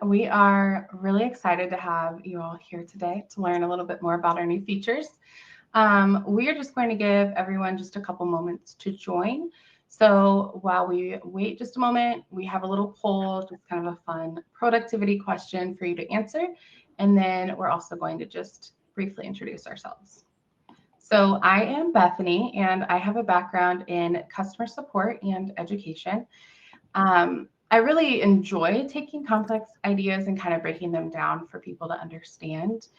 We are really excited to have you all here today to learn a little bit more about our new features. We are just going to give everyone just a couple moments to join. So while we wait just a moment, we have a little poll, just kind of a fun productivity question for you to answer. And then we're also going to just briefly introduce ourselves. So I am Bethany, and I have a background in customer support and education. I really enjoy taking complex ideas and kind of breaking them down for people to understand.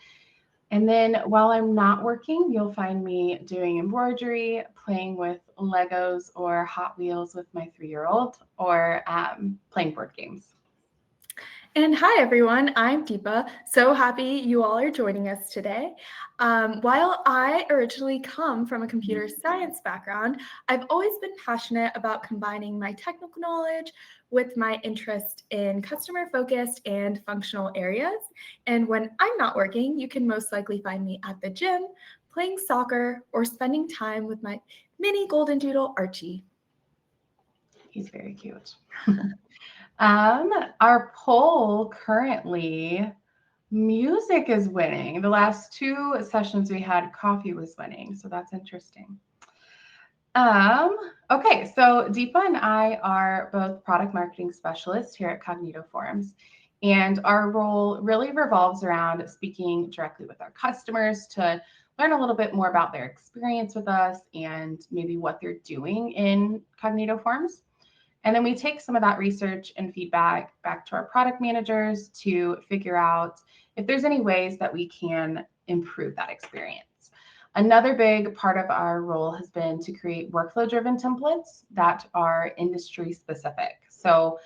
And then while I'm not working, you'll find me doing embroidery, playing with Legos or Hot Wheels with my 3-year-old, or playing board games. And hi, everyone. I'm Deepa. So happy you all are joining us today. While I originally come from a computer science background, I've always been passionate about combining my technical knowledge with my interest in customer-focused and functional areas. And when I'm not working, you can most likely find me at the gym, playing soccer, or spending time with my mini golden doodle, Archie. He's very cute. Our poll currently, music is winning. The last 2 sessions we had, coffee was winning. So that's interesting. Okay, so Deepa and I are both product marketing specialists here at Cognito Forums. And our role really revolves around speaking directly with our customers to learn a little bit more about their experience with us and maybe what they're doing in Cognito Forums. And then we take some of that research and feedback back to our product managers to figure out if there's any ways that we can improve that experience. Another big part of our role has been to create workflow-driven templates that are industry specific. So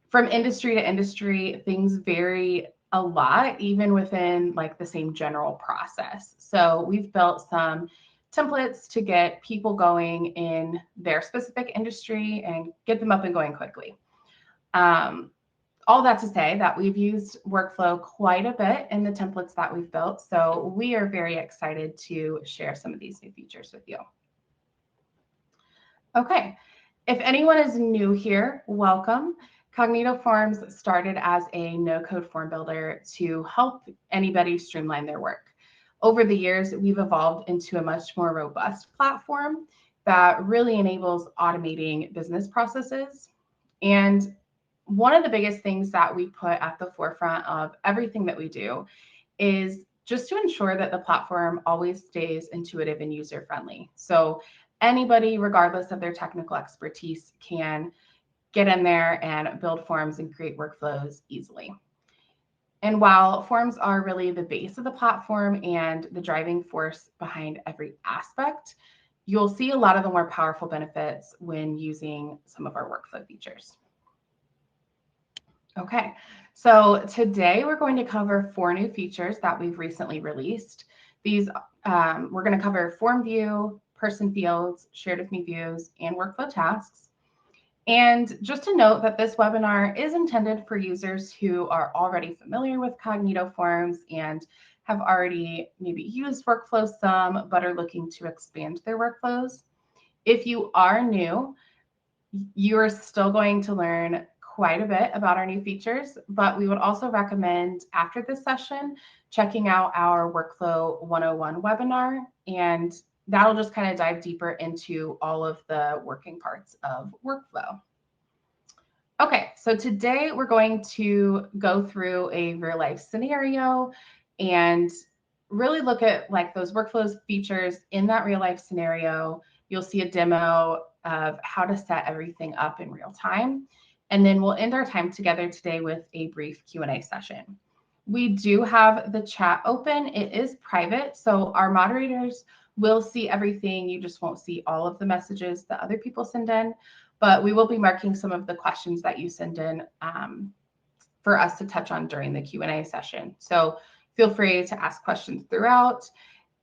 from industry to industry, things vary a lot, even within like the same general process. So we've built some templates to get people going in their specific industry and get them up and going quickly. All that to say that we've used workflow quite a bit in the templates that we've built. So we are very excited to share some of these new features with you. Okay, if anyone is new here, welcome. Cognito Forms started as a no-code form builder to help anybody streamline their work. Over the years, we've evolved into a much more robust platform that really enables automating business processes. And one of the biggest things that we put at the forefront of everything that we do is just to ensure that the platform always stays intuitive and user-friendly. So anybody, regardless of their technical expertise, can get in there and build forms and create workflows easily. And while forms are really the base of the platform and the driving force behind every aspect, you'll see a lot of the more powerful benefits when using some of our workflow features. Okay, so today we're going to cover 4 new features that we've recently released. These, we're going to cover form view, person fields, shared with me views, and workflow tasks. And just to note that this webinar is intended for users who are already familiar with Cognito Forms and have already maybe used workflow some, but are looking to expand their workflows. If you are new, you are still going to learn quite a bit about our new features, but we would also recommend after this session, checking out our Workflow 101 webinar, and that'll just kind of dive deeper into all of the working parts of workflow. Okay, so today we're going to go through a real life scenario and really look at like those workflows features in that real life scenario. You'll see a demo of how to set everything up in real time. And then we'll end our time together today with a brief Q&A session. We do have the chat open. It is private, so our moderators will see everything. You just won't see all of the messages that other people send in, but we will be marking some of the questions that you send in for us to touch on during the Q&A session. So feel free to ask questions throughout.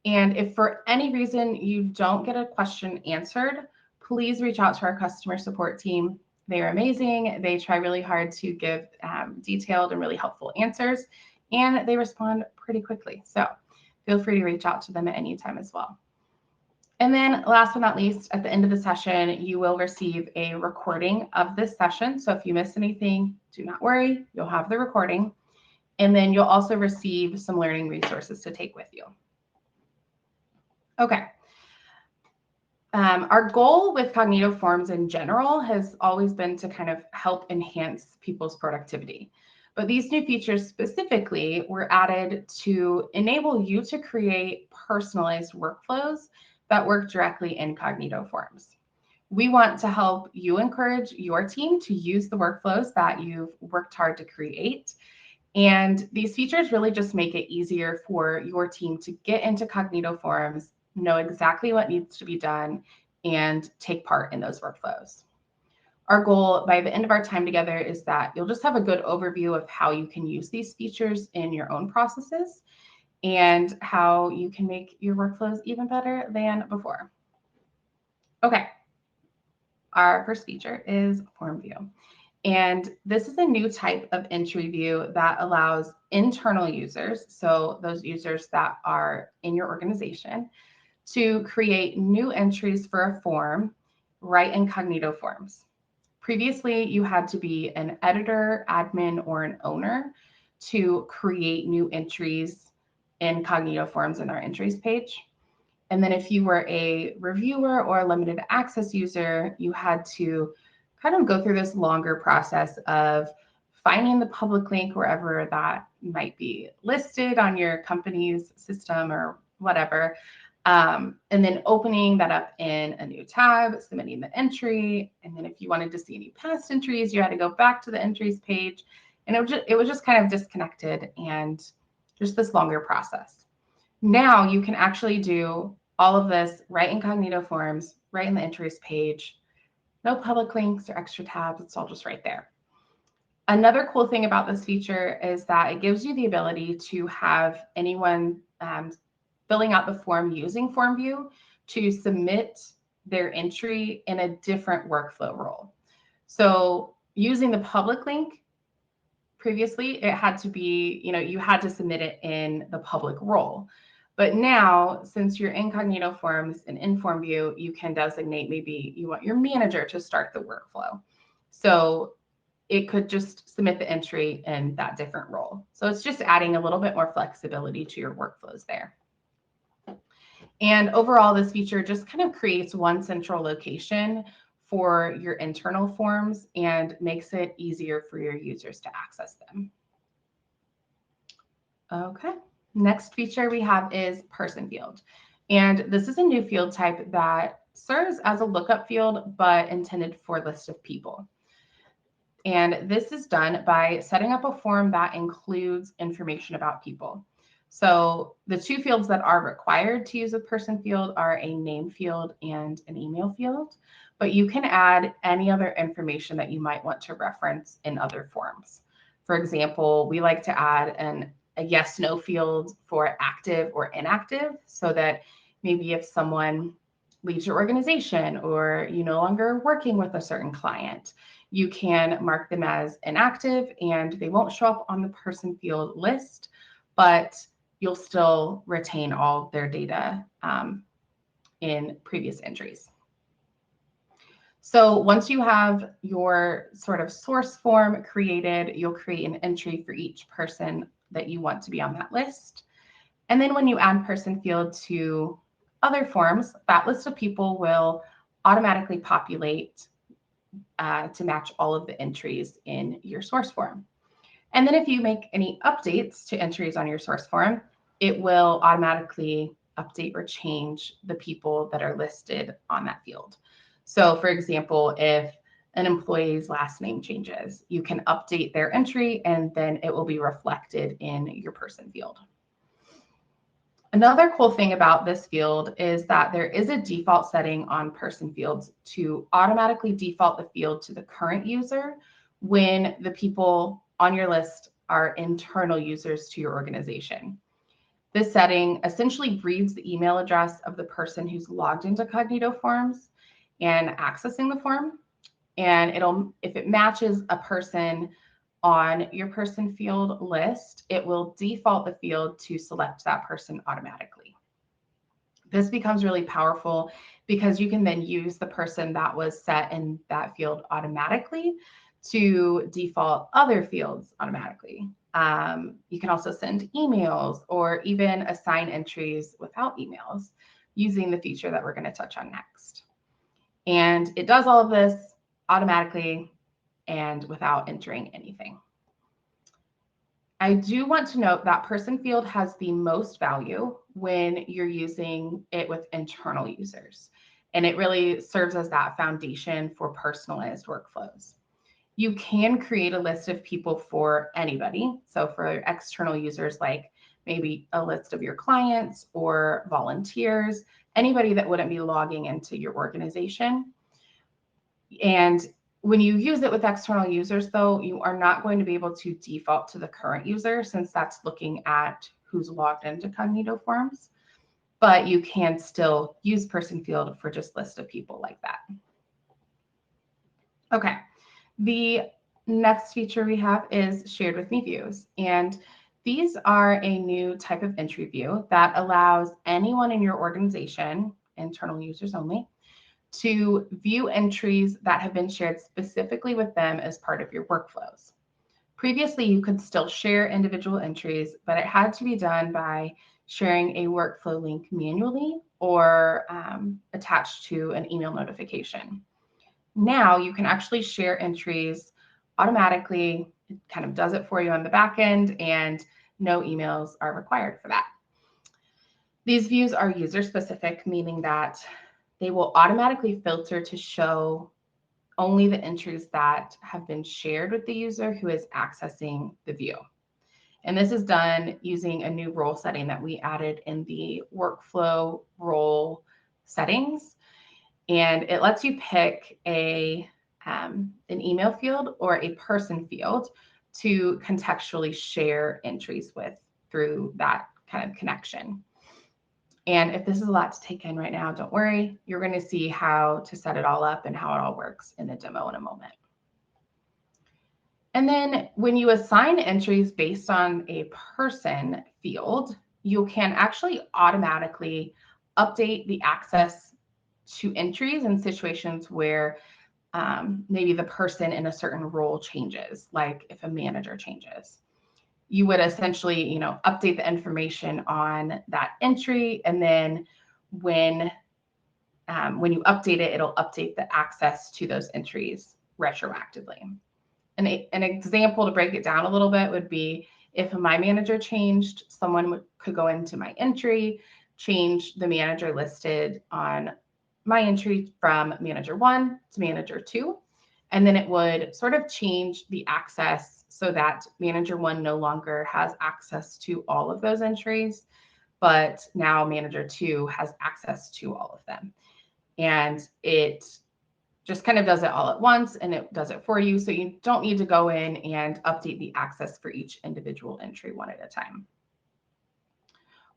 And if for any reason you don't get a question answered, please reach out to our customer support team. They are amazing. They try really hard to give detailed and really helpful answers, and they respond pretty quickly. So feel free to reach out to them at any time as well. And then last but not least, at the end of the session, you will receive a recording of this session. So if you miss anything, do not worry, you'll have the recording. And then you'll also receive some learning resources to take with you. Okay. Our goal with Cognito Forms in general has always been to kind of help enhance people's productivity. But these new features specifically were added to enable you to create personalized workflows that work directly in Cognito Forms. We want to help you encourage your team to use the workflows that you've worked hard to create. And these features really just make it easier for your team to get into Cognito Forms, know exactly what needs to be done, and take part in those workflows. Our goal by the end of our time together is that you'll just have a good overview of how you can use these features in your own processes and how you can make your workflows even better than before. Okay, our first feature is Form View. And this is a new type of entry view that allows internal users, so those users that are in your organization, to create new entries for a form right in Cognito Forms. Previously, you had to be an editor, admin, or an owner to create new entries in Cognito Forms in our entries page. And then if you were a reviewer or a limited access user, you had to kind of go through this longer process of finding the public link wherever that might be listed on your company's system or whatever, and then opening that up in a new tab, submitting the entry. And then if you wanted to see any past entries, you had to go back to the entries page. And it was just kind of disconnected and just this longer process. Now you can actually do all of this right in Cognito Forms, right in the entries page. No public links or extra tabs. It's all just right there. Another cool thing about this feature is that it gives you the ability to have anyone filling out the form using Form View to submit their entry in a different workflow role. So using the public link, previously it had to be, you had to submit it in the public role. But now, since you're in Cognito Forms and in Form View, you can designate maybe you want your manager to start the workflow. So it could just submit the entry in that different role. So it's just adding a little bit more flexibility to your workflows there. And overall, this feature just kind of creates one central location for your internal forms and makes it easier for your users to access them. Okay. Next feature we have is person field. And this is a new field type that serves as a lookup field, but intended for a list of people. And this is done by setting up a form that includes information about people. So the two fields that are required to use a person field are a name field and an email field, but you can add any other information that you might want to reference in other forms. For example, we like to add a yes/no field for active or inactive, so that maybe if someone leaves your organization or you no longer working with a certain client, you can mark them as inactive and they won't show up on the person field list, but you'll still retain all their data in previous entries. So once you have your sort of source form created, you'll create an entry for each person that you want to be on that list. And then when you add person field to other forms, that list of people will automatically populate to match all of the entries in your source form. And then if you make any updates to entries on your source form, it will automatically update or change the people that are listed on that field. So for example, if an employee's last name changes, you can update their entry and then it will be reflected in your person field. Another cool thing about this field is that there is a default setting on person fields to automatically default the field to the current user when the people on your list are internal users to your organization. This setting essentially reads the email address of the person who's logged into Cognito Forms and accessing the form. And if it matches a person on your person field list, it will default the field to select that person automatically. This becomes really powerful because you can then use the person that was set in that field automatically to default other fields automatically. You can also send emails or even assign entries without emails using the feature that we're going to touch on next. And it does all of this automatically and without entering anything. I do want to note that person field has the most value when you're using it with internal users. And it really serves as that foundation for personalized workflows. You can create a list of people for anybody. So for external users, like maybe a list of your clients or volunteers, anybody that wouldn't be logging into your organization. And when you use it with external users, though, you are not going to be able to default to the current user since that's looking at who's logged into Cognito Forms. But you can still use person field for just list of people like that. Okay, the next feature we have is shared with me views. And these are a new type of entry view that allows anyone in your organization, internal users only, to view entries that have been shared specifically with them as part of your workflows. Previously, you could still share individual entries, but it had to be done by sharing a workflow link manually or attached to an email notification. Now you can actually share entries automatically. It kind of does it for you on the back end, and no emails are required for that. These views are user specific, meaning that they will automatically filter to show only the entries that have been shared with the user who is accessing the view. And this is done using a new role setting that we added in the workflow role settings. And it lets you pick an email field or a person field to contextually share entries with through that kind of connection. And if this is a lot to take in right now, don't worry. You're going to see how to set it all up and how it all works in the demo in a moment. And then when you assign entries based on a person field, you can actually automatically update the access to entries in situations where maybe the person in a certain role changes, like if a manager changes. You would essentially, update the information on that entry, and then when you update it, it'll update the access to those entries retroactively. An example to break it down a little bit would be if my manager changed, someone could go into my entry, change the manager listed on my entry from manager 1 to manager 2, and then it would sort of change the access so that manager 1 no longer has access to all of those entries, but now manager 2 has access to all of them. And it just kind of does it all at once, and it does it for you. So you don't need to go in and update the access for each individual entry one at a time.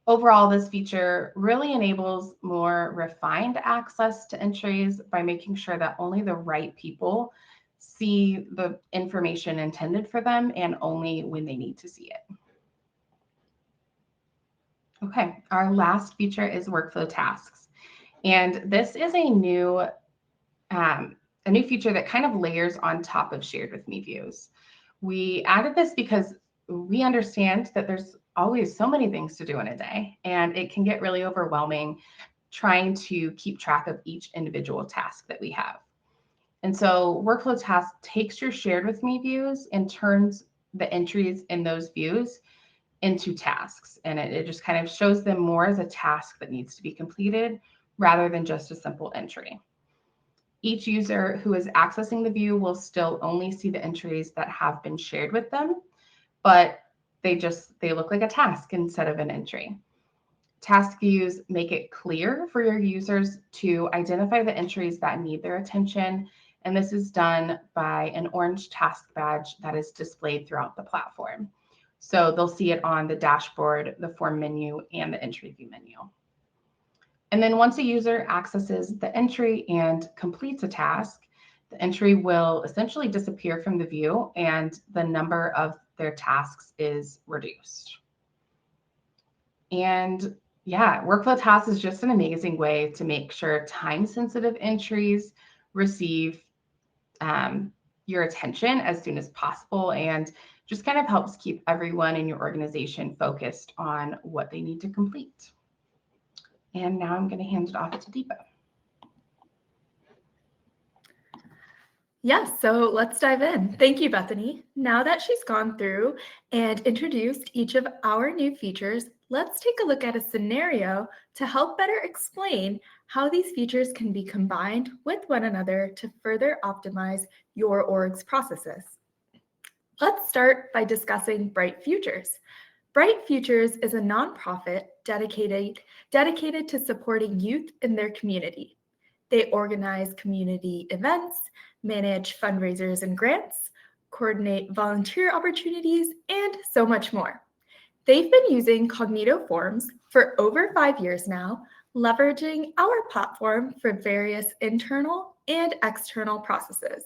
Overall, this feature really enables more refined access to entries by making sure that only the right people see the information intended for them and only when they need to see it. Okay, our last feature is workflow tasks. And this is a new feature that kind of layers on top of shared with me views. We added this because we understand that there's always so many things to do in a day, and it can get really overwhelming trying to keep track of each individual task that we have. And so workflow task takes your shared with me views and turns the entries in those views into tasks. And it just kind of shows them more as a task that needs to be completed rather than just a simple entry. Each user who is accessing the view will still only see the entries that have been shared with them, but they look like a task instead of an entry. Task views make it clear for your users to identify the entries that need their attention, and this is done by an orange task badge that is displayed throughout the platform. So they'll see it on the dashboard, the form menu, and the entry view menu. And then once a user accesses the entry and completes a task, the entry will essentially disappear from the view and the number of their tasks is reduced. And Yeah, workflow tasks is just an amazing way to make sure time-sensitive entries receive your attention as soon as possible, and just kind of helps keep everyone in your organization focused on what they need to complete. And now I'm going to hand it off to Deepa. Yes, so let's dive in. Thank you, Bethany. Now that she's gone through and introduced each of our new features, let's take a look at a scenario to help better explain how these features can be combined with one another to further optimize your org's processes. Let's start by discussing Bright Futures. Bright Futures is a nonprofit dedicated to supporting youth in their community. They organize community events, manage fundraisers and grants, coordinate volunteer opportunities, and so much more. They've been using Cognito Forms for over 5 years now, leveraging our platform for various internal and external processes.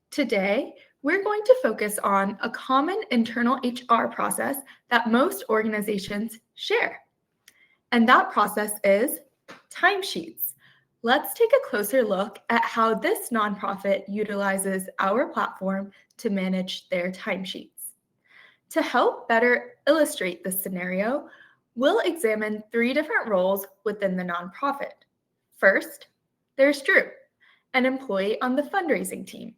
Today, we're going to focus on a common internal HR process that most organizations share. And that process is timesheets. Let's take a closer look at how this nonprofit utilizes our platform to manage their timesheets. To help better illustrate this scenario, we'll examine 3 different roles within the nonprofit. First, there's Drew, an employee on the fundraising team.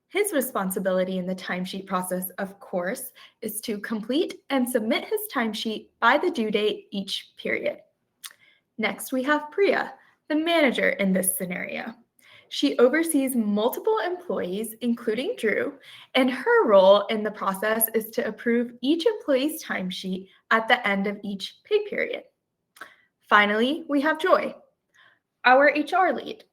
His responsibility in the timesheet process, of course, is to complete and submit his timesheet by the due date each period. Next, we have Priya, the manager in this scenario. She oversees multiple employees, including Drew, and her role in the process is to approve each employee's timesheet at the end of each pay period. Finally, we have Joy, our HR lead.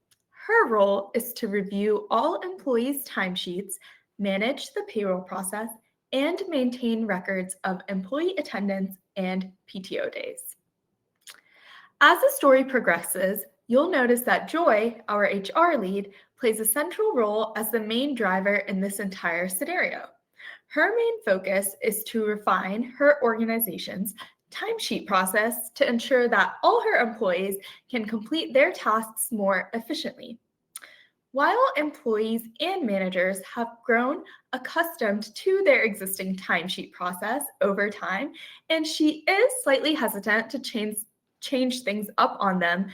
Her role is to review all employees' timesheets, manage the payroll process, and maintain records of employee attendance and PTO days. As the story progresses, you'll notice that Joy, our HR lead, plays a central role as the main driver in this entire scenario. Her main focus is to refine her organization's timesheet process to ensure that all her employees can complete their tasks more efficiently. While employees and managers have grown accustomed to their existing timesheet process over time, and she is slightly hesitant to change things up on them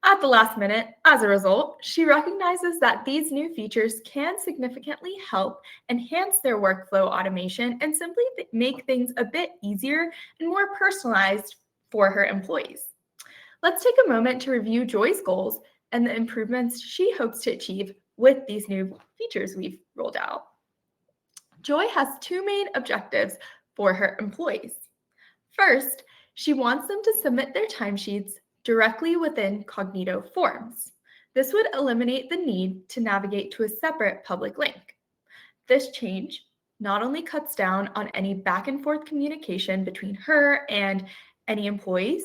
at the last minute. As a result, she recognizes that these new features can significantly help enhance their workflow automation and simply make things a bit easier and more personalized for her employees. Let's take a moment to review Joy's goals and the improvements she hopes to achieve with these new features we've rolled out. Joy has 2 main objectives for her employees. First, she wants them to submit their timesheets directly within Cognito Forms. This would eliminate the need to navigate to a separate public link. This change not only cuts down on any back and forth communication between her and any employees,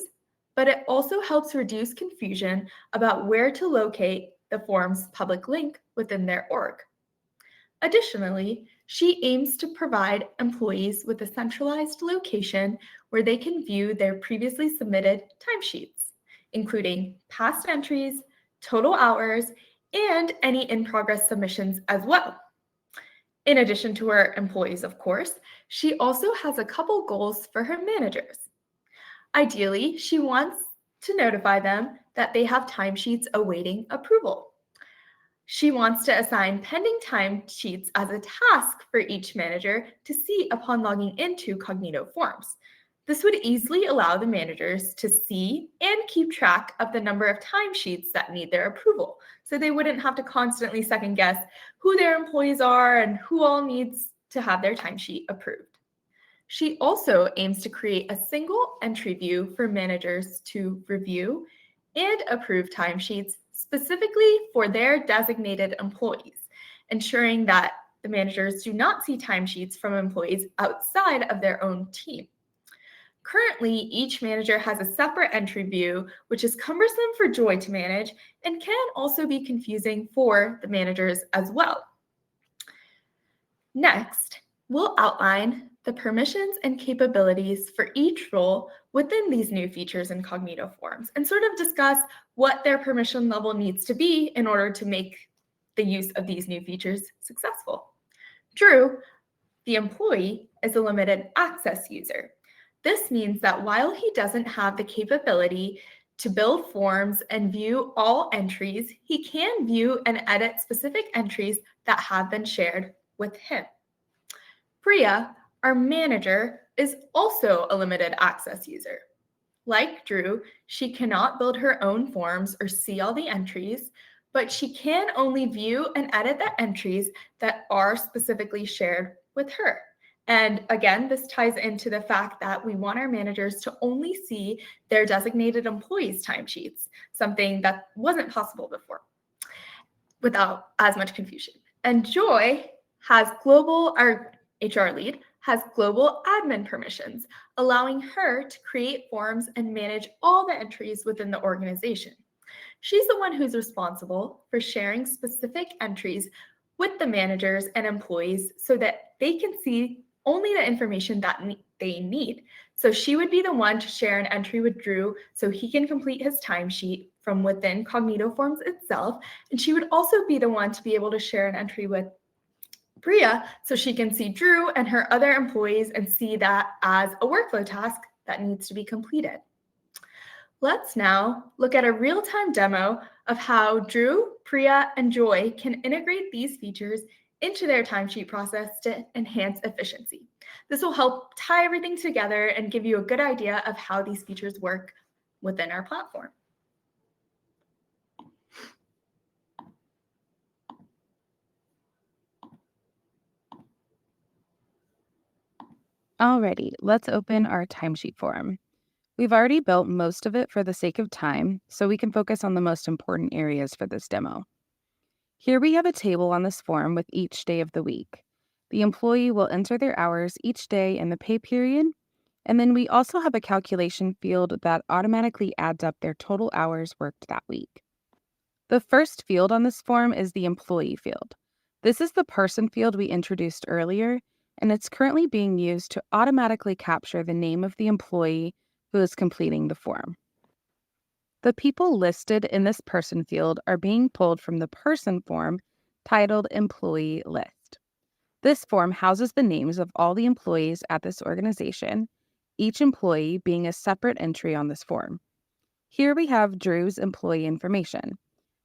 but it also helps reduce confusion about where to locate the form's public link within their org. Additionally, she aims to provide employees with a centralized location where they can view their previously submitted timesheets, including past entries, total hours, and any in-progress submissions as well. In addition to her employees, of course, she also has a couple goals for her managers. Ideally, she wants to notify them that they have timesheets awaiting approval. She wants to assign pending timesheets as a task for each manager to see upon logging into Cognito Forms. This would easily allow the managers to see and keep track of the number of timesheets that need their approval, so they wouldn't have to constantly second guess who their employees are and who all needs to have their timesheet approved. She also aims to create a single entry view for managers to review and approve timesheets specifically for their designated employees, ensuring that the managers do not see timesheets from employees outside of their own team. Currently, each manager has a separate entry view, which is cumbersome for Joy to manage and can also be confusing for the managers as well. Next, we'll outline the permissions and capabilities for each role within these new features in Cognito Forms and sort of discuss what their permission level needs to be in order to make the use of these new features successful. Drew, the employee, is a limited access user. This means that while he doesn't have the capability to build forms and view all entries, he can view and edit specific entries that have been shared with him. Priya, our manager, is also a limited access user. Like Drew, she cannot build her own forms or see all the entries, but she can only view and edit the entries that are specifically shared with her. And again, this ties into the fact that we want our managers to only see their designated employees' timesheets, something that wasn't possible before without as much confusion. And Joy has our HR lead has global admin permissions, allowing her to create forms and manage all the entries within the organization. She's the one who's responsible for sharing specific entries with the managers and employees so that they can see only the information that they need. So she would be the one to share an entry with Drew so he can complete his timesheet from within Cognito Forms itself. And she would also be the one to be able to share an entry with Priya so she can see Drew and her other employees and see that as a workflow task that needs to be completed. Let's now look at a real-time demo of how Drew, Priya, and Joy can integrate these features into their timesheet process to enhance efficiency. This will help tie everything together and give you a good idea of how these features work within our platform. Alrighty, let's open our timesheet form. We've already built most of it for the sake of time, so we can focus on the most important areas for this demo. Here we have a table on this form with each day of the week. The employee will enter their hours each day in the pay period, and then we also have a calculation field that automatically adds up their total hours worked that week. The first field on this form is the employee field. This is the person field we introduced earlier, and it's currently being used to automatically capture the name of the employee who is completing the form. The people listed in this person field are being pulled from the person form titled Employee List. This form houses the names of all the employees at this organization, each employee being a separate entry on this form. Here we have Drew's employee information.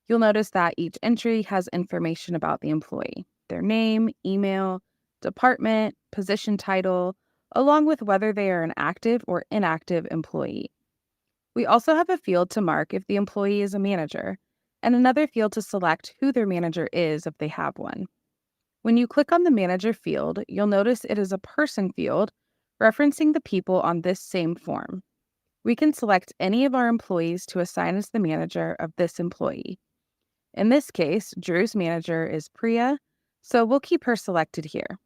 You'll notice that each entry has information about the employee, their name, email, department, position title, along with whether they are an active or inactive employee. We also have a field to mark if the employee is a manager, and another field to select who their manager is if they have one. When you click on the manager field, you'll notice it is a person field referencing the people on this same form. We can select any of our employees to assign as the manager of this employee. In this case, Drew's manager is Priya, so we'll keep her selected here.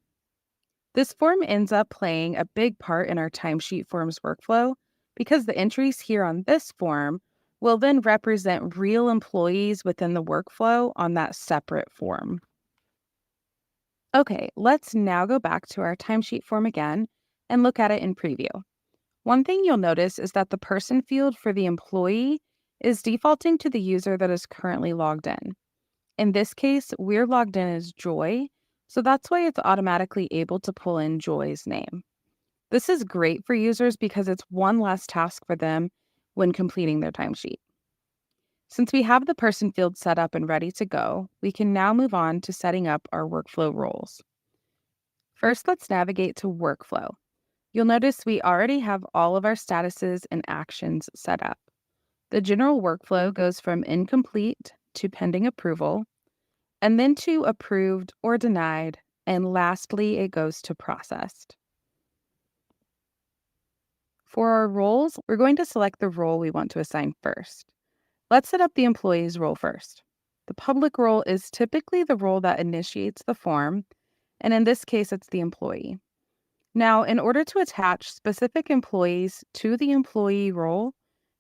This form ends up playing a big part in our timesheet forms workflow because the entries here on this form will then represent real employees within the workflow on that separate form. Okay, let's now go back to our timesheet form again and look at it in preview. One thing you'll notice is that the person field for the employee is defaulting to the user that is currently logged in. In this case, we're logged in as Joy, so that's why it's automatically able to pull in Joy's name. This is great for users because it's one less task for them when completing their timesheet. Since we have the person field set up and ready to go, we can now move on to setting up our workflow roles. First, let's navigate to Workflow. You'll notice we already have all of our statuses and actions set up. The general workflow goes from incomplete to pending approval, and then to approved or denied, and lastly, it goes to processed. For our roles, we're going to select the role we want to assign first. Let's set up the employee's role first. The public role is typically the role that initiates the form, and in this case, it's the employee. Now, in order to attach specific employees to the employee role,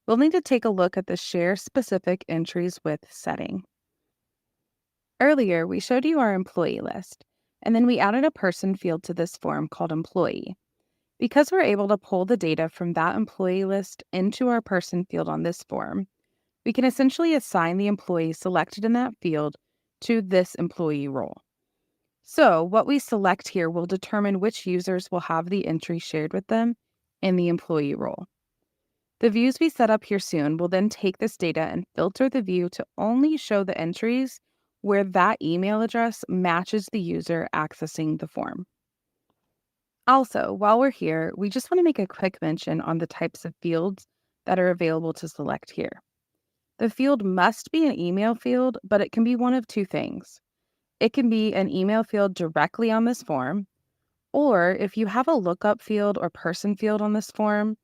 we'll need to take a look at the Share Specific Entries With setting. Earlier, we showed you our employee list, and then we added a person field to this form called Employee. Because we're able to pull the data from that employee list into our person field on this form, we can essentially assign the employee selected in that field to this employee role. So what we select here will determine which users will have the entry shared with them in the employee role. The views we set up here soon will then take this data and filter the view to only show the entries where that email address matches the user accessing the form. Also, while we're here, we just want to make a quick mention on the types of fields that are available to select here. The field must be an email field, but it can be one of two things. It can be an email field directly on this form, or if you have a lookup field or person field on this form,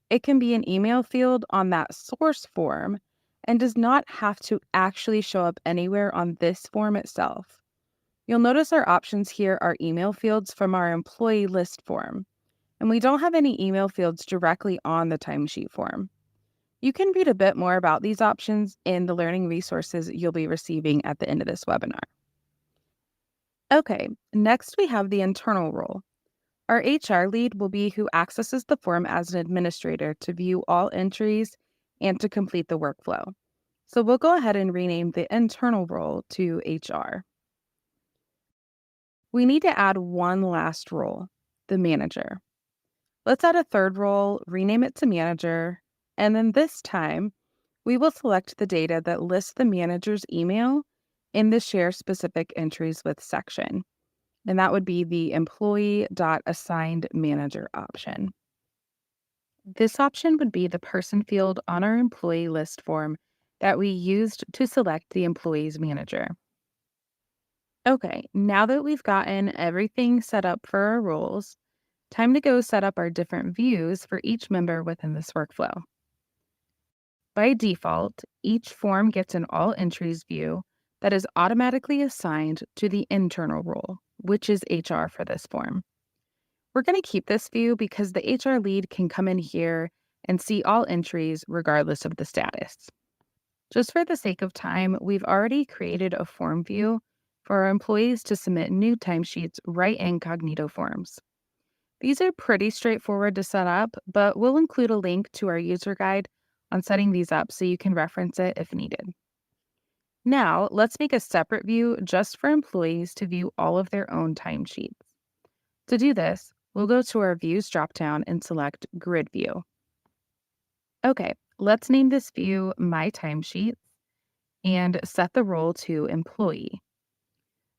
it can be an email field on that source form and does not have to actually show up anywhere on this form itself. You'll notice our options here are email fields from our employee list form, and we don't have any email fields directly on the timesheet form. You can read a bit more about these options in the learning resources you'll be receiving at the end of this webinar. Okay, next we have the internal role. Our HR lead will be who accesses the form as an administrator to view all entries and to complete the workflow. So we'll go ahead and rename the internal role to HR. We need to add one last role, the manager. Let's add a third role, rename it to manager, and then this time, we will select the data that lists the manager's email in the Share Specific Entries With section, and that would be the employee.assignedmanager option. This option would be the person field on our employee list form that we used to select the employee's manager. Okay, now that we've gotten everything set up for our roles, time to go set up our different views for each member within this workflow. By default, each form gets an all entries view that is automatically assigned to the internal role, which is HR for this form. We're going to keep this view because the HR lead can come in here and see all entries regardless of the status. Just for the sake of time, we've already created a form view for our employees to submit new timesheets right in Cognito Forms. These are pretty straightforward to set up, but we'll include a link to our user guide on setting these up so you can reference it if needed. Now, let's make a separate view just for employees to view all of their own timesheets. To do this, we'll go to our Views dropdown and select Grid View. Okay, let's name this view My Timesheets and set the role to Employee.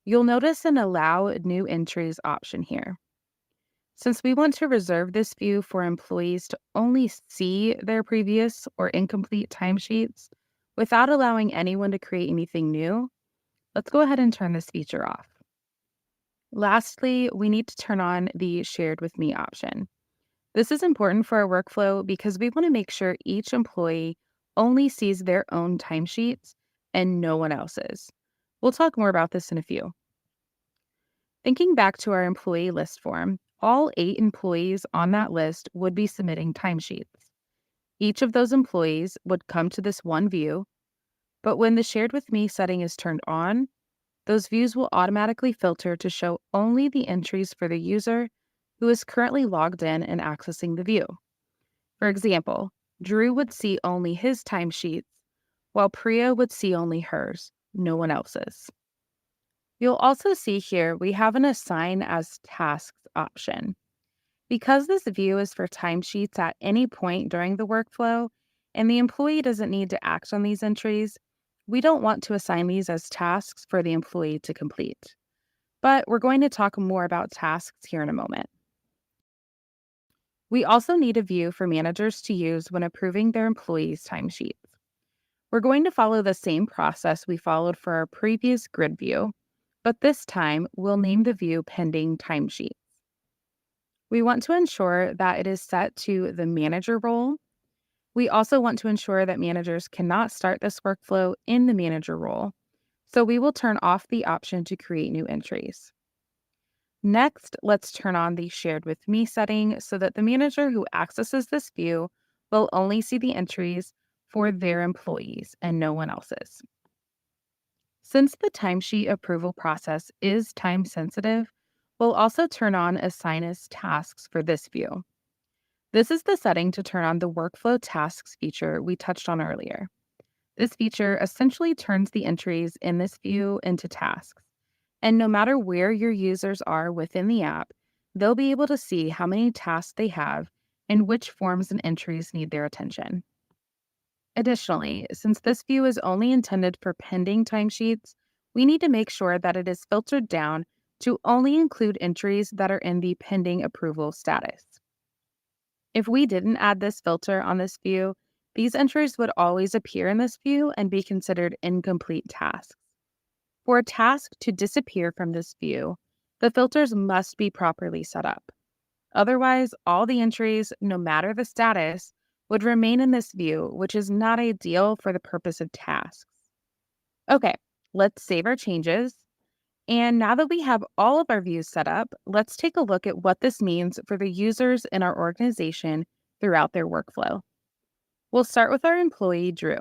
You'll notice an Allow New Entries option here. Since we want to reserve this view for employees to only see their previous or incomplete timesheets without allowing anyone to create anything new, let's go ahead and turn this feature off. Lastly, we need to turn on the Shared With Me option. This is important for our workflow because we want to make sure each employee only sees their own timesheets and no one else's. We'll talk more about this in a few. Thinking back to our employee list form, all 8 employees on that list would be submitting timesheets. Each of those employees would come to this one view, but when the Shared With Me setting is turned on, those views will automatically filter to show only the entries for the user who is currently logged in and accessing the view. For example, Drew would see only his timesheets, while Priya would see only hers, no one else's. You'll also see here we have an Assign as Tasks option. Because this view is for timesheets at any point during the workflow, and the employee doesn't need to act on these entries, we don't want to assign these as tasks for the employee to complete. But we're going to talk more about tasks here in a moment. We also need a view for managers to use when approving their employees' timesheets. We're going to follow the same process we followed for our previous grid view, but this time we'll name the view Pending Timesheets. We want to ensure that it is set to the manager role. We also want to ensure that managers cannot start this workflow in the manager role, so we will turn off the option to create new entries. Next, let's turn on the Shared With Me setting so that the manager who accesses this view will only see the entries for their employees and no one else's. Since the timesheet approval process is time sensitive, We'll also turn on Assign as Tasks for this view. This is the setting to turn on the Workflow Tasks feature we touched on earlier. This feature essentially turns the entries in this view into tasks. And no matter where your users are within the app, they'll be able to see how many tasks they have and which forms and entries need their attention. Additionally, since this view is only intended for pending timesheets, we need to make sure that it is filtered down to only include entries that are in the pending approval status. If we didn't add this filter on this view, these entries would always appear in this view and be considered incomplete tasks. For a task to disappear from this view, the filters must be properly set up. Otherwise, all the entries, no matter the status, would remain in this view, which is not ideal for the purpose of tasks. Okay, let's save our changes. And now that we have all of our views set up, let's take a look at what this means for the users in our organization throughout their workflow. We'll start with our employee, Drew.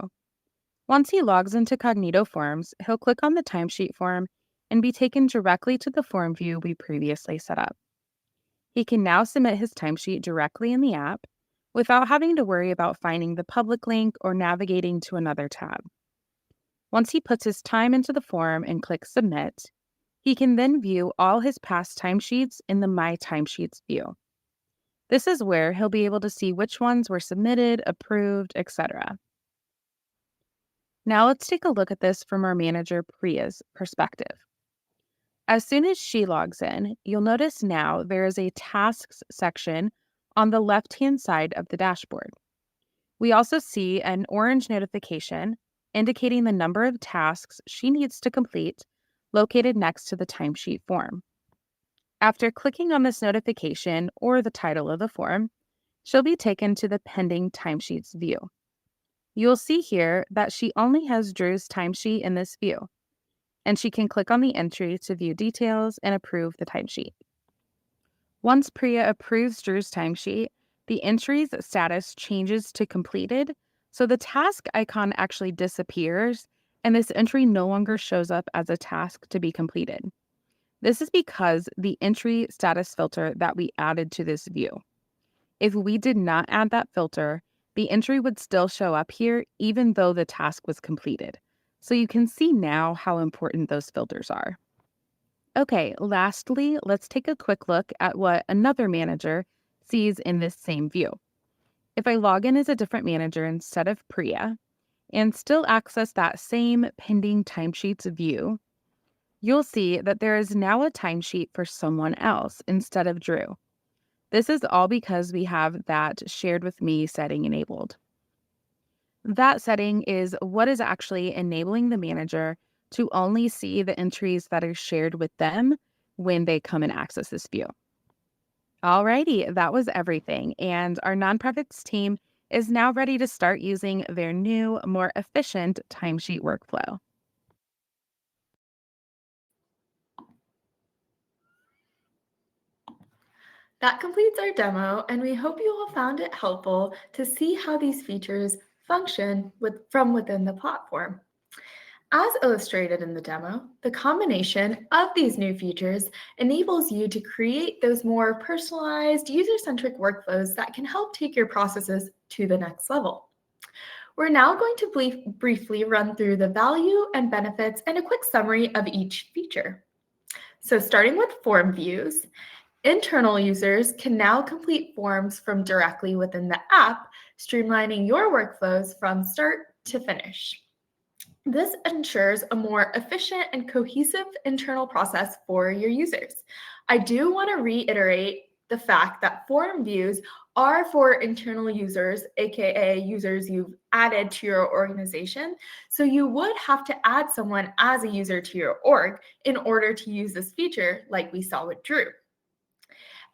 Once he logs into Cognito Forms, he'll click on the timesheet form and be taken directly to the form view we previously set up. He can now submit his timesheet directly in the app without having to worry about finding the public link or navigating to another tab. Once he puts his time into the form and clicks Submit, he can then view all his past timesheets in the My Timesheets view. This is where he'll be able to see which ones were submitted, approved, etc. Now let's take a look at this from our manager Priya's perspective. As soon as she logs in, you'll notice now there is a Tasks section on the left-hand side of the dashboard. We also see an orange notification indicating the number of tasks she needs to complete located next to the timesheet form. After clicking on this notification or the title of the form, she'll be taken to the Pending Timesheets view. You'll see here that she only has Drew's timesheet in this view, and she can click on the entry to view details and approve the timesheet. Once Priya approves Drew's timesheet, the entry's status changes to completed, so the task icon actually disappears, and this entry no longer shows up as a task to be completed. This is because the entry status filter that we added to this view. If we did not add that filter, the entry would still show up here even though the task was completed. So you can see now how important those filters are. Okay, lastly, let's take a quick look at what another manager sees in this same view. If I log in as a different manager instead of Priya and still access that same pending timesheets view, you'll see that there is now a timesheet for someone else instead of Drew. This is all because we have that shared with me setting enabled. That setting is what is actually enabling the manager to only see the entries that are shared with them when they come and access this view. Alrighty, that was everything. And our nonprofits team is now ready to start using their new, more efficient timesheet workflow. That completes our demo, and we hope you all found it helpful to see how these features function from within the platform. As illustrated in the demo, the combination of these new features enables you to create those more personalized, user-centric workflows that can help take your processes to the next level. We're now going to briefly run through the value and benefits and a quick summary of each feature. So starting with form views, internal users can now complete forms from directly within the app, streamlining your workflows from start to finish. This ensures a more efficient and cohesive internal process for your users. I do want to reiterate the fact that form views are for internal users, aka users you've added to your organization. So you would have to add someone as a user to your org in order to use this feature like we saw with Drew.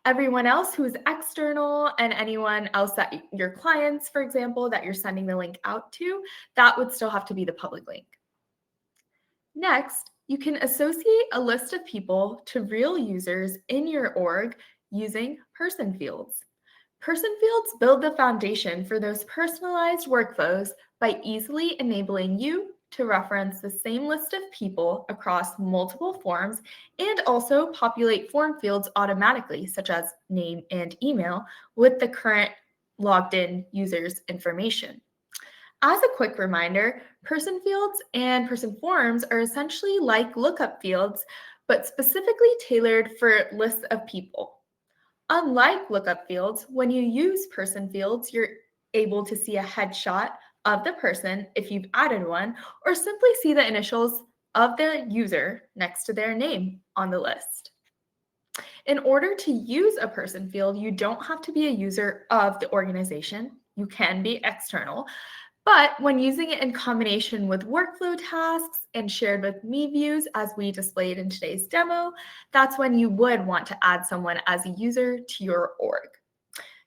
Everyone else who is external and anyone else that your clients, for example, that you're sending the link out to, that would still have to be the public link. Next, you can associate a list of people to real users in your org using person fields. Person fields build the foundation for those personalized workflows by easily enabling you to reference the same list of people across multiple forms and also populate form fields automatically, such as name and email, with the current logged in user's information. As a quick reminder, person fields and person forms are essentially like lookup fields, but specifically tailored for lists of people. Unlike lookup fields, when you use person fields, you're able to see a headshot of the person if you've added one, or simply see the initials of the user next to their name on the list. In order to use a person field, you don't have to be a user of the organization. You can be external. But when using it in combination with workflow tasks and shared with me views, as we displayed in today's demo, that's when you would want to add someone as a user to your org.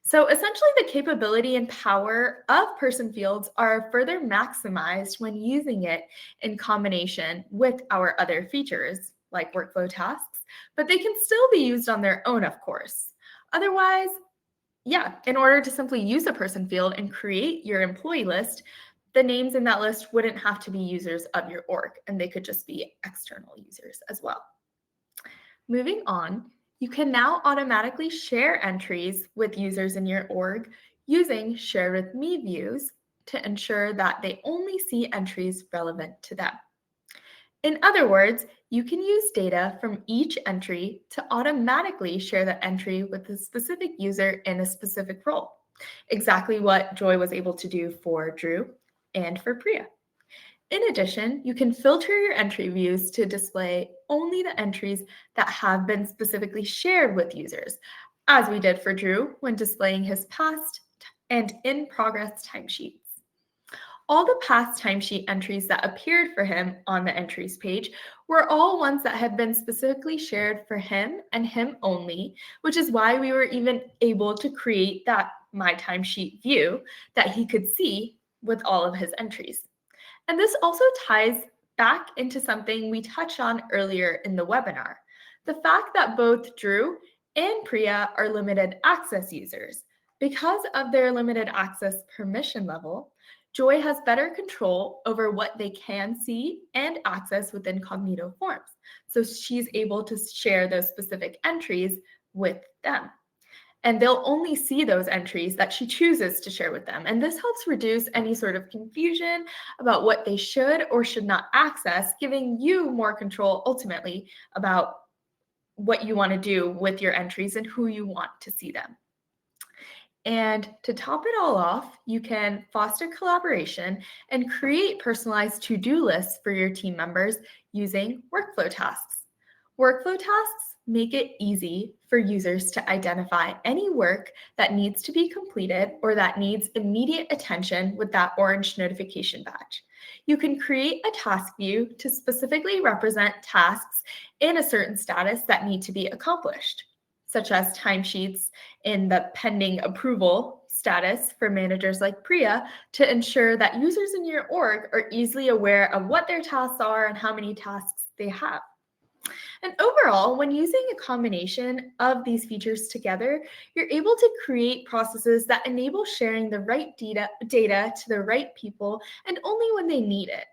So essentially, the capability and power of person fields are further maximized when using it in combination with our other features, like workflow tasks, but they can still be used on their own, of course. Otherwise, in order to simply use a person field and create your employee list, the names in that list wouldn't have to be users of your org, and they could just be external users as well. Moving on, you can now automatically share entries with users in your org using Share with Me views to ensure that they only see entries relevant to them. In other words, you can use data from each entry to automatically share the entry with a specific user in a specific role. Exactly what Joy was able to do for Drew and for Priya. In addition, you can filter your entry views to display only the entries that have been specifically shared with users, as we did for Drew when displaying his past and in-progress timesheets. All the past timesheet entries that appeared for him on the entries page were all ones that had been specifically shared for him and him only, which is why we were even able to create that My Timesheet view that he could see with all of his entries. And this also ties back into something we touched on earlier in the webinar, the fact that both Drew and Priya are limited access users. Because of their limited access permission level, Joy has better control over what they can see and access within Cognito forms. So she's able to share those specific entries with them. And they'll only see those entries that she chooses to share with them. And this helps reduce any sort of confusion about what they should or should not access, giving you more control ultimately about what you want to do with your entries and who you want to see them. And to top it all off, you can foster collaboration and create personalized to-do lists for your team members using workflow tasks. Workflow tasks make it easy for users to identify any work that needs to be completed or that needs immediate attention with that orange notification badge. You can create a task view to specifically represent tasks in a certain status that need to be accomplished, such as timesheets in the pending approval status for managers like Priya, to ensure that users in your org are easily aware of what their tasks are and how many tasks they have. And overall, when using a combination of these features together, you're able to create processes that enable sharing the right data to the right people and only when they need it.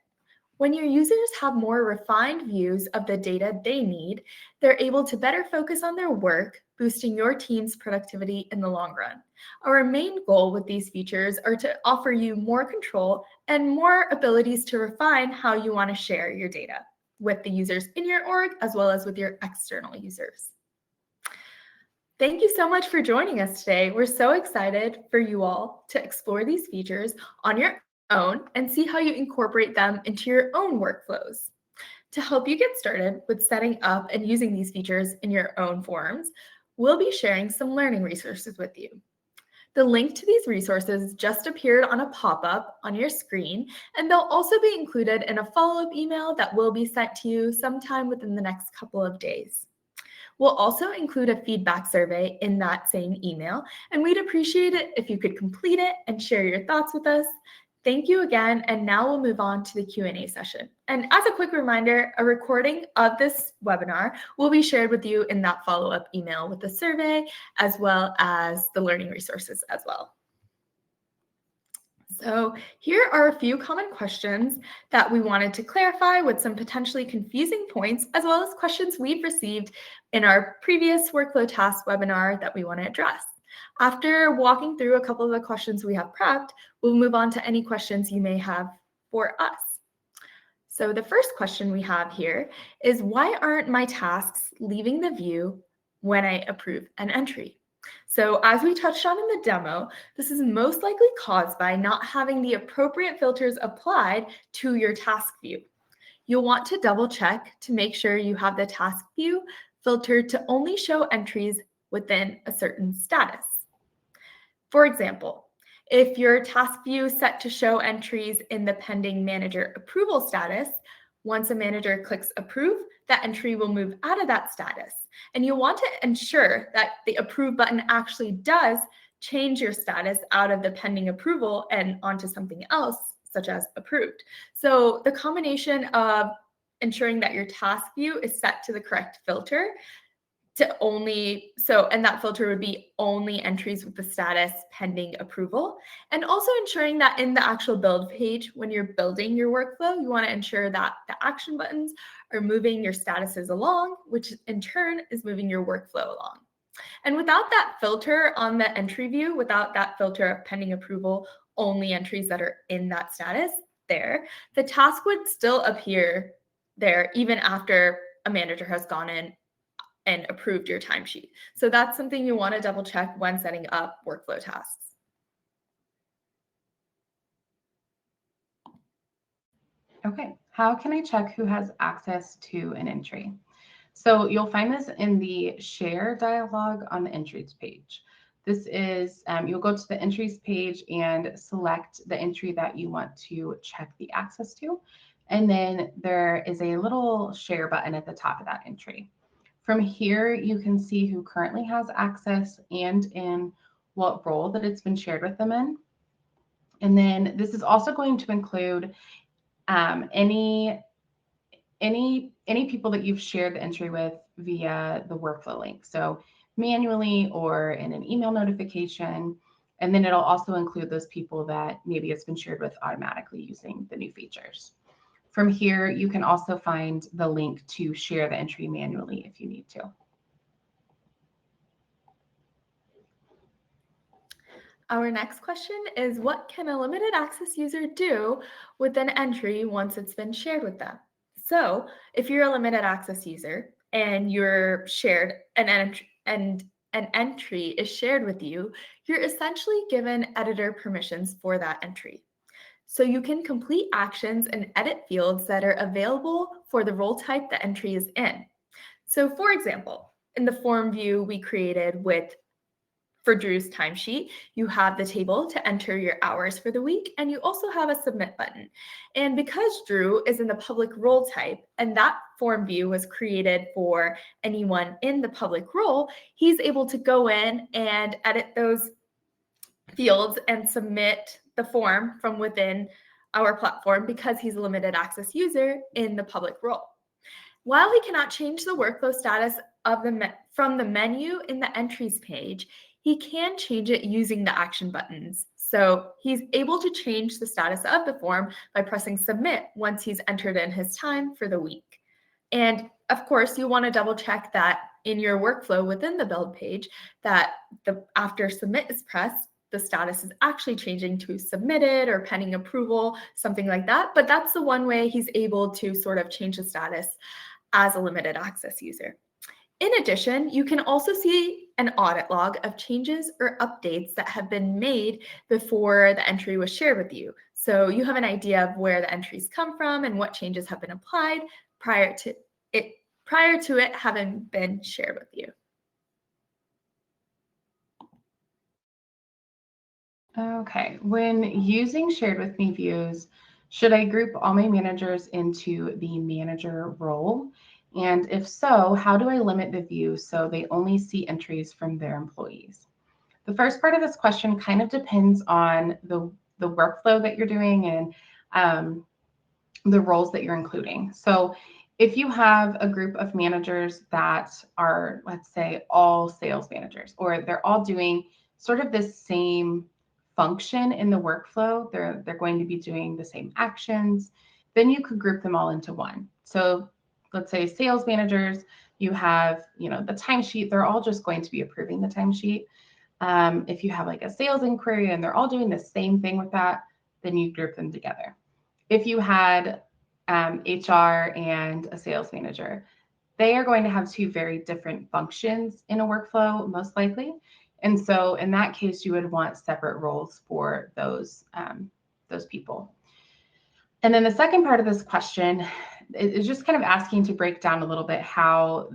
When your users have more refined views of the data they need, they're able to better focus on their work, boosting your team's productivity in the long run. Our main goal with these features are to offer you more control and more abilities to refine how you want to share your data with the users in your org as well as with your external users. Thank you so much for joining us today. We're so excited for you all to explore these features on your own and see how you incorporate them into your own workflows. To help you get started with setting up and using these features in your own forms, we'll be sharing some learning resources with you. The link to these resources just appeared on a pop-up on your screen, and they'll also be included in a follow-up email that will be sent to you sometime within the next couple of days. We'll also include a feedback survey in that same email, and we'd appreciate it if you could complete it and share your thoughts with us. Thank you again, and now we'll move on to the Q&A session. And as a quick reminder, a recording of this webinar will be shared with you in that follow-up email with the survey, as well as the learning resources as well. So here are a few common questions that we wanted to clarify with some potentially confusing points, as well as questions we've received in our previous workflow task webinar that we want to address. After walking through a couple of the questions we have prepped, we'll move on to any questions you may have for us. So the first question we have here is, why aren't my tasks leaving the view when I approve an entry? So as we touched on in the demo, this is most likely caused by not having the appropriate filters applied to your task view. You'll want to double check to make sure you have the task view filtered to only show entries within a certain status. For example, if your task view is set to show entries in the pending manager approval status, once a manager clicks approve, that entry will move out of that status. And you'll want to ensure that the approve button actually does change your status out of the pending approval and onto something else, such as approved. So the combination of ensuring that your task view is set to the correct filter and that filter would be only entries with the status pending approval, and also ensuring that in the actual build page, when you're building your workflow, you want to ensure that the action buttons are moving your statuses along, which in turn is moving your workflow along. And without that filter on the entry view, without that filter of pending approval, only entries that are in that status there, the task would still appear there even after a manager has gone in and approved your timesheet. So that's something you want to double check when setting up workflow tasks. Okay, how can I check who has access to an entry? So you'll find this in the share dialog on the entries page. This is, you'll go to the entries page and select the entry that you want to check the access to. And then there is a little share button at the top of that entry. From here, you can see who currently has access and in what role that it's been shared with them in. And then this is also going to include any people that you've shared the entry with via the workflow link. So manually or in an email notification. And then it'll also include those people that maybe it's been shared with automatically using the new features. From here, you can also find the link to share the entry manually if you need to. Our next question is, what can a limited access user do with an entry once it's been shared with them? So if you're a limited access user and you're shared an entry is shared with you, you're essentially given editor permissions for that entry. So you can complete actions and edit fields that are available for the role type the entry is in. So for example, in the form view we created for Drew's timesheet, you have the table to enter your hours for the week, and you also have a submit button. And because Drew is in the public role type, and that form view was created for anyone in the public role, he's able to go in and edit those fields and submit the form from within our platform because he's a limited access user in the public role. While he cannot change the workflow status of from the menu in the entries page, he can change it using the action buttons. So he's able to change the status of the form by pressing submit once he's entered in his time for the week. And of course, you want to double check that in your workflow within the build page that after submit is pressed, the status is actually changing to submitted or pending approval, something like that. But that's the one way he's able to sort of change the status as a limited access user. In addition, you can also see an audit log of changes or updates that have been made before the entry was shared with you. So you have an idea of where the entries come from and what changes have been applied prior to it having been shared with you. Okay, when using shared with me views, should I group all my managers into the manager role? And if so, how do I limit the view so they only see entries from their employees? The first part of this question kind of depends on the workflow that you're doing and the roles that you're including. So if you have a group of managers that are, let's say, all sales managers, or they're all doing sort of this same function in the workflow, they're going to be doing the same actions, then you could group them all into one. So let's say sales managers, you have, the timesheet, they're all just going to be approving the timesheet. If you have like a sales inquiry and they're all doing the same thing with that, then you group them together. If you had HR and a sales manager, they are going to have two very different functions in a workflow, most likely. And so in that case, you would want separate roles for those people. And then the second part of this question is just kind of asking to break down a little bit how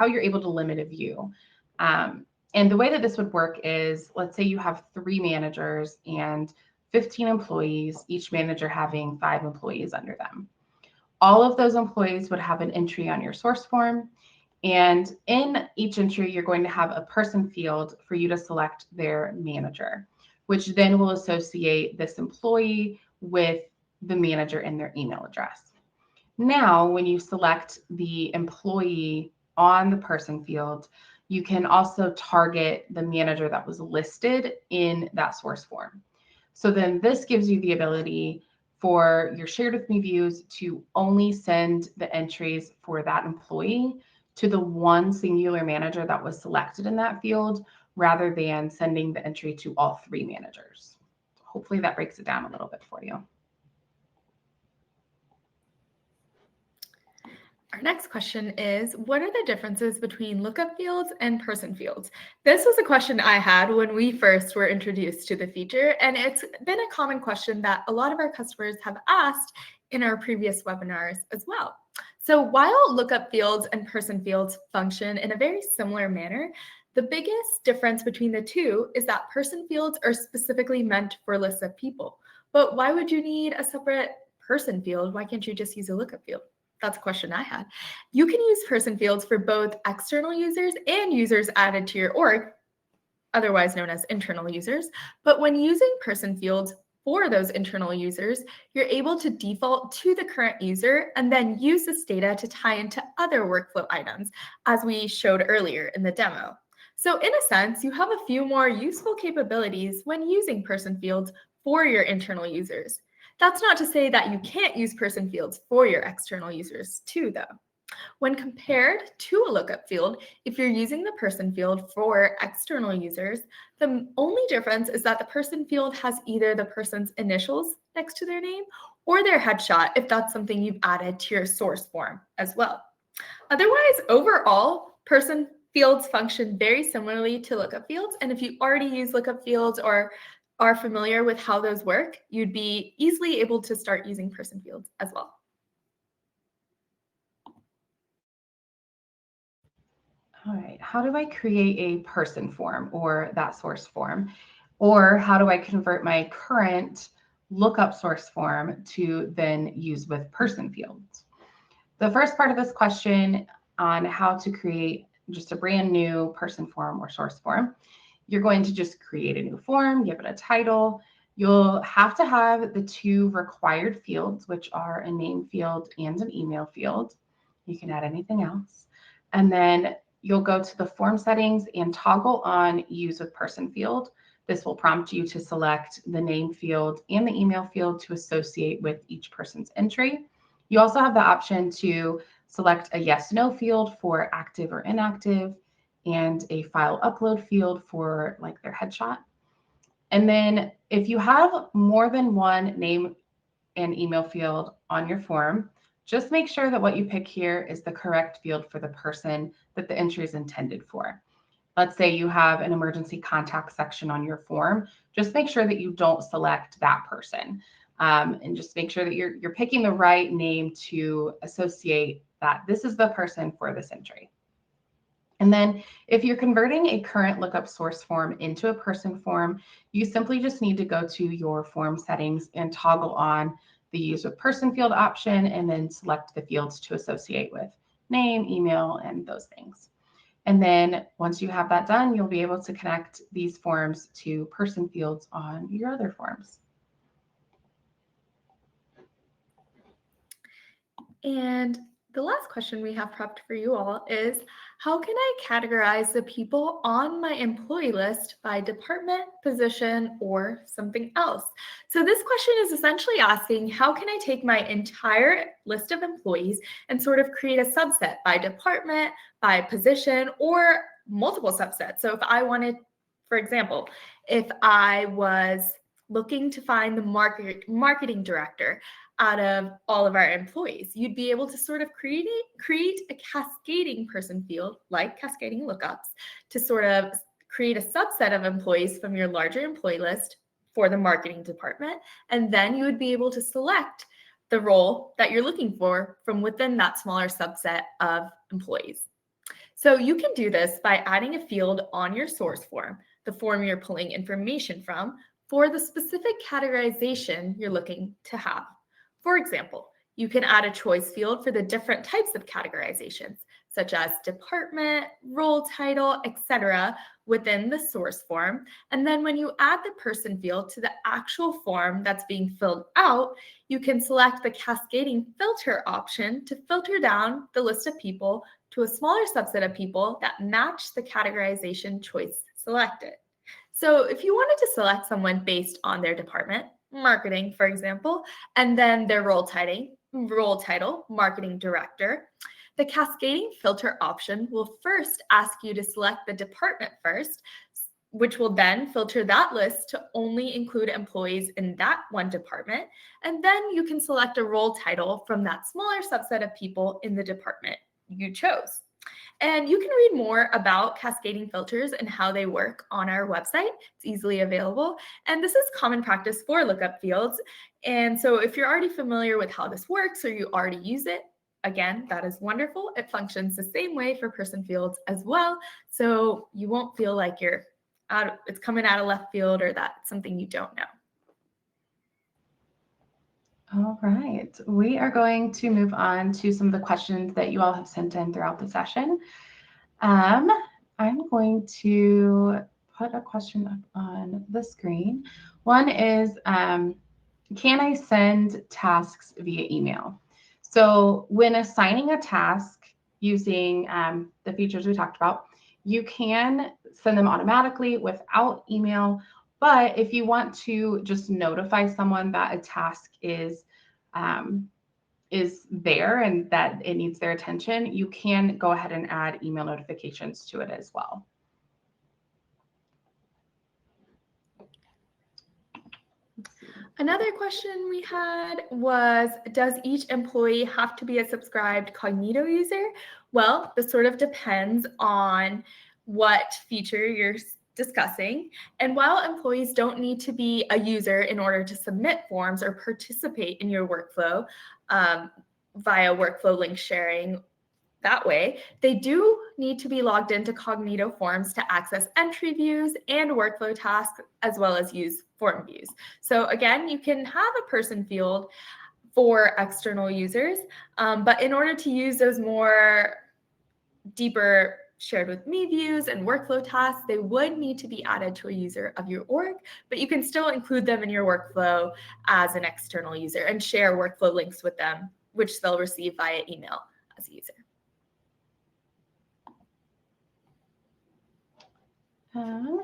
you're able to limit a view. And the way that this would work is, let's say you have 3 managers and 15 employees, each manager having 5 employees under them. All of those employees would have an entry on your source form. And in each entry, you're going to have a person field for you to select their manager, which then will associate this employee with the manager and their email address. Now, when you select the employee on the person field, you can also target the manager that was listed in that source form. So then this gives you the ability for your shared with me views to only send the entries for that employee to the one singular manager that was selected in that field, rather than sending the entry to all 3 managers. Hopefully that breaks it down a little bit for you. Our next question is, what are the differences between lookup fields and person fields? This was a question I had when we first were introduced to the feature, and it's been a common question that a lot of our customers have asked in our previous webinars as well. So while lookup fields and person fields function in a very similar manner, the biggest difference between the two is that person fields are specifically meant for lists of people. But why would you need a separate person field? Why can't you just use a lookup field? That's a question I had. You can use person fields for both external users and users added to your org, otherwise known as internal users. But when using person fields for those internal users, you're able to default to the current user and then use this data to tie into other workflow items, as we showed earlier in the demo. So in a sense, you have a few more useful capabilities when using person fields for your internal users. That's not to say that you can't use person fields for your external users too, though. When compared to a lookup field, if you're using the person field for external users, the only difference is that the person field has either the person's initials next to their name or their headshot, if that's something you've added to your source form as well. Otherwise, overall, person fields function very similarly to lookup fields. And if you already use lookup fields or are familiar with how those work, you'd be easily able to start using person fields as well. All right, how do I create a person form or that source form? Or how do I convert my current lookup source form to then use with person fields? The first part of this question on how to create just a brand new person form or source form, you're going to just create a new form, give it a title. You'll have to have the 2 required fields, which are a name field and an email field. You can add anything else. And then you'll go to the form settings and toggle on use with person field. This will prompt you to select the name field and the email field to associate with each person's entry. You also have the option to select a yes/no field for active or inactive, and a file upload field for like their headshot. And then if you have more than one name and email field on your form, just make sure that what you pick here is the correct field for the person that the entry is intended for. Let's say you have an emergency contact section on your form. Just make sure that you don't select that person, and just make sure that you're picking the right name to associate that this is the person for this entry. And then if you're converting a current lookup source form into a person form, you simply just need to go to your form settings and toggle on the use with person field option, and then select the fields to associate with name, email, and those things. And then once you have that done, you'll be able to connect these forms to person fields on your other forms. And the last question we have prepped for you all is, how can I categorize the people on my employee list by department, position, or something else? So this question is essentially asking, how can I take my entire list of employees and sort of create a subset by department, by position, or multiple subsets? So if I wanted, for example, if I was looking to find the marketing director out of all of our employees, you'd be able to sort of create a cascading person field, like cascading lookups, to sort of create a subset of employees from your larger employee list for the marketing department. And then you would be able to select the role that you're looking for from within that smaller subset of employees. So you can do this by adding a field on your source form, the form you're pulling information from, for the specific categorization you're looking to have. For example, you can add a choice field for the different types of categorizations, such as department, role title, etc., within the source form. And then when you add the person field to the actual form that's being filled out, you can select the cascading filter option to filter down the list of people to a smaller subset of people that match the categorization choice selected. So if you wanted to select someone based on their department, marketing, for example, and then their role title, marketing director, the cascading filter option will first ask you to select the department first, which will then filter that list to only include employees in that one department. And then you can select a role title from that smaller subset of people in the department you chose. And you can read more about cascading filters and how they work on our website. It's easily available. And this is common practice for lookup fields. And so if you're already familiar with how this works or you already use it, again, that is wonderful. It functions the same way for person fields as well. So you won't feel like it's coming out of left field or that's something you don't know. All right, we are going to move on to some of the questions that you all have sent in throughout the session. I'm going to put a question up on the screen. One is, can I send tasks via email? So when assigning a task using the features we talked about, you can send them automatically without email. But if you want to just notify someone that a task is there and that it needs their attention, you can go ahead and add email notifications to it as well. Another question we had was, does each employee have to be a subscribed Cognito user? Well, this sort of depends on what feature you're discussing. And while employees don't need to be a user in order to submit forms or participate in your workflow via workflow link sharing that way, they do need to be logged into Cognito Forms to access entry views and workflow tasks, as well as use form views. So again, you can have a person field for external users, but in order to use those more deeper shared with me views and workflow tasks, they would need to be added to a user of your org, but you can still include them in your workflow as an external user and share workflow links with them, which they'll receive via email as a user.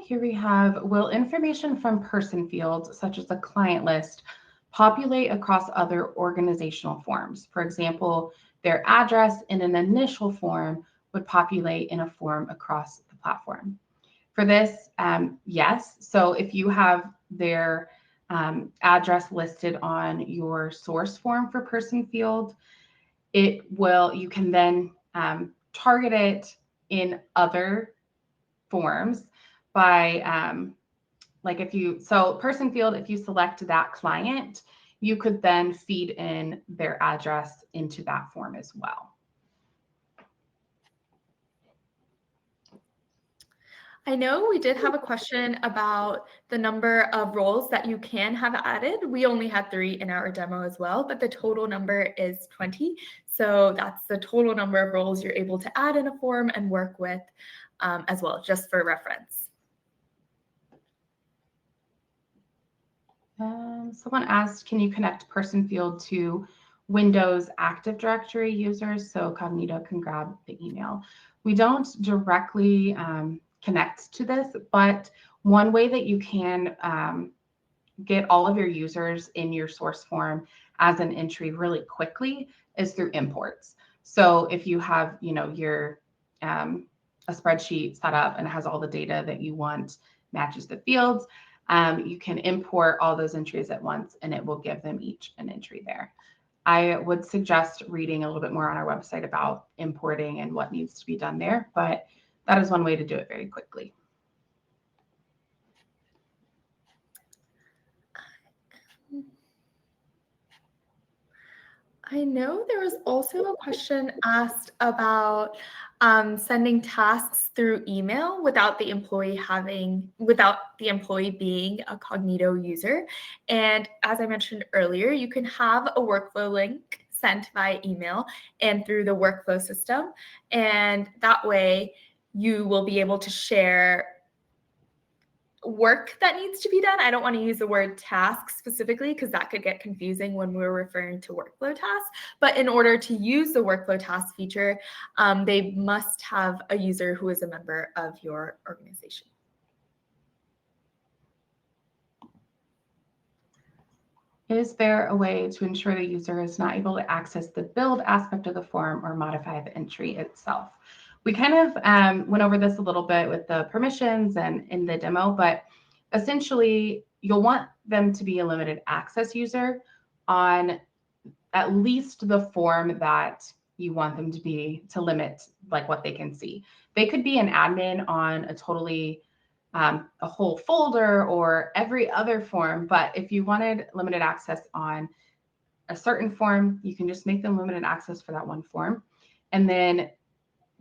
Here we have, will information from person fields, such as the client list, populate across other organizational forms? For example, their address in an initial form would populate in a form across the platform. For this, yes. So if you have their address listed on your source form for person field, you can then target it in other forms by person field, if you select that client, you could then feed in their address into that form as well. I know we did have a question about the number of roles that you can have added. We only had 3 in our demo as well, but the total number is 20. So that's the total number of roles you're able to add in a form and work with as well, just for reference. Someone asked, can you connect person field to Windows Active Directory users, so Cognito can grab the email. We don't directly connect to this, but one way that you can get all of your users in your source form as an entry really quickly is through imports. So if you have, your a spreadsheet set up and it has all the data that you want, matches the fields, you can import all those entries at once and it will give them each an entry there. I would suggest reading a little bit more on our website about importing and what needs to be done there, but that is one way to do it very quickly. I know there was also a question asked about sending tasks through email without the employee being a Cognito user. And as I mentioned earlier, you can have a workflow link sent via email and through the workflow system. And that way you will be able to share work that needs to be done. I don't want to use the word task specifically because that could get confusing when we're referring to workflow tasks. But in order to use the workflow task feature, they must have a user who is a member of your organization. Is there a way to ensure the user is not able to access the build aspect of the form or modify the entry itself? We kind of went over this a little bit with the permissions and in the demo, but essentially you'll want them to be a limited access user on at least the form that you want them to be, to limit like what they can see. They could be an admin on a whole folder or every other form, but if you wanted limited access on a certain form, you can just make them limited access for that one form. And then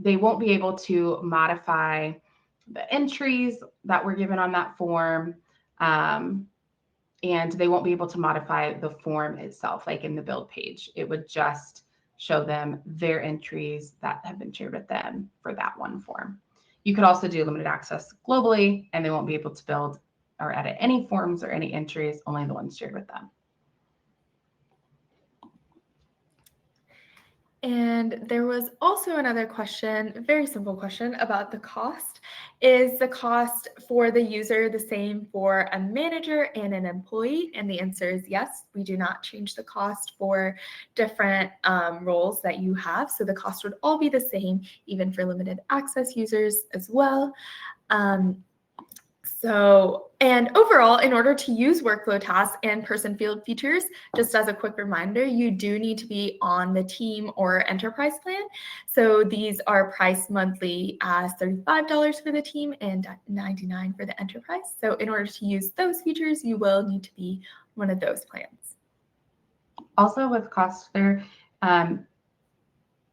they won't be able to modify the entries that were given on that form. And they won't be able to modify the form itself, like in the build page. It would just show them their entries that have been shared with them for that one form. You could also do limited access globally, and they won't be able to build or edit any forms or any entries, only the ones shared with them. And there was also another question, a very simple question about the cost. Is the cost for the user the same for a manager and an employee? And the answer is yes. We do not change the cost for different roles that you have. So the cost would all be the same, even for limited access users as well. And overall, in order to use workflow tasks and person field features, just as a quick reminder, you do need to be on the team or enterprise plan. So these are priced monthly as $35 for the team and $99 for the enterprise. So in order to use those features, you will need to be one of those plans. Also with cost there,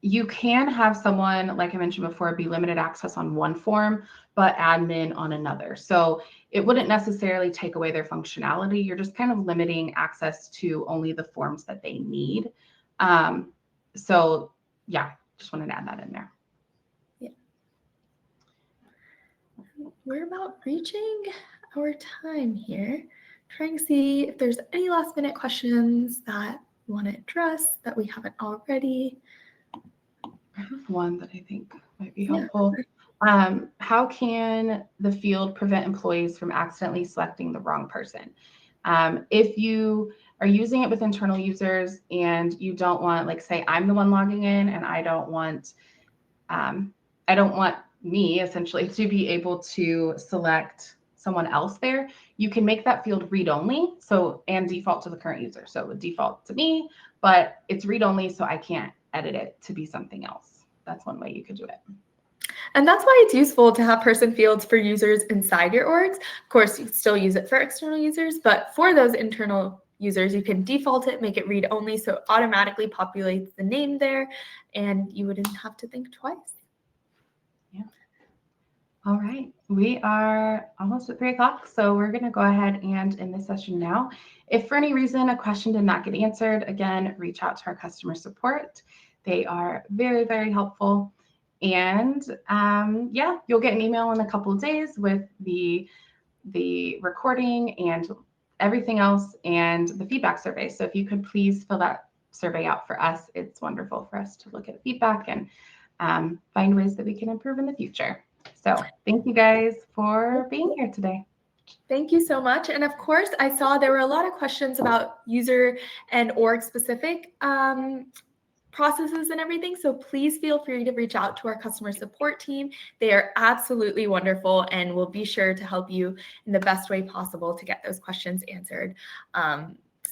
you can have someone, like I mentioned before, be limited access on one form, but admin on another. So it wouldn't necessarily take away their functionality. You're just kind of limiting access to only the forms that they need. So yeah, just wanted to add that in there. Yeah. We're about reaching our time here. Trying to see if there's any last minute questions that you want to address that we haven't already. I have one that I think might be helpful. Yeah. How can the field prevent employees from accidentally selecting the wrong person? If you are using it with internal users and you don't want, like say I'm the one logging in and I don't want me essentially to be able to select someone else there, you can make that field read only. So, and default to the current user. So it would default to me, but it's read only, so I can't edit it to be something else. That's one way you could do it. And that's why it's useful to have person fields for users inside your orgs. Of course, you still use it for external users, but for those internal users, you can default it, make it read only, so it automatically populates the name there, and you wouldn't have to think twice. Yeah. All right, we are almost at 3 o'clock, so we're going to go ahead and end this session now. If for any reason a question did not get answered, again, reach out to our customer support. They are very, very helpful. And yeah, you'll get an email in a couple of days with the recording and everything else and the feedback survey. So if you could please fill that survey out for us. It's wonderful for us to look at feedback and find ways that we can improve in the future. So thank you guys for being here today. Thank you so much. And of course, I saw there were a lot of questions about user and org specific processes and everything. So please feel free to reach out to our customer support team. They are absolutely wonderful and will be sure to help you in the best way possible to get those questions answered.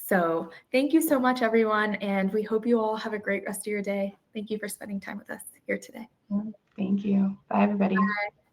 So thank you so much, everyone. And we hope you all have a great rest of your day. Thank you for spending time with us here today. Thank you. Bye, everybody. Bye.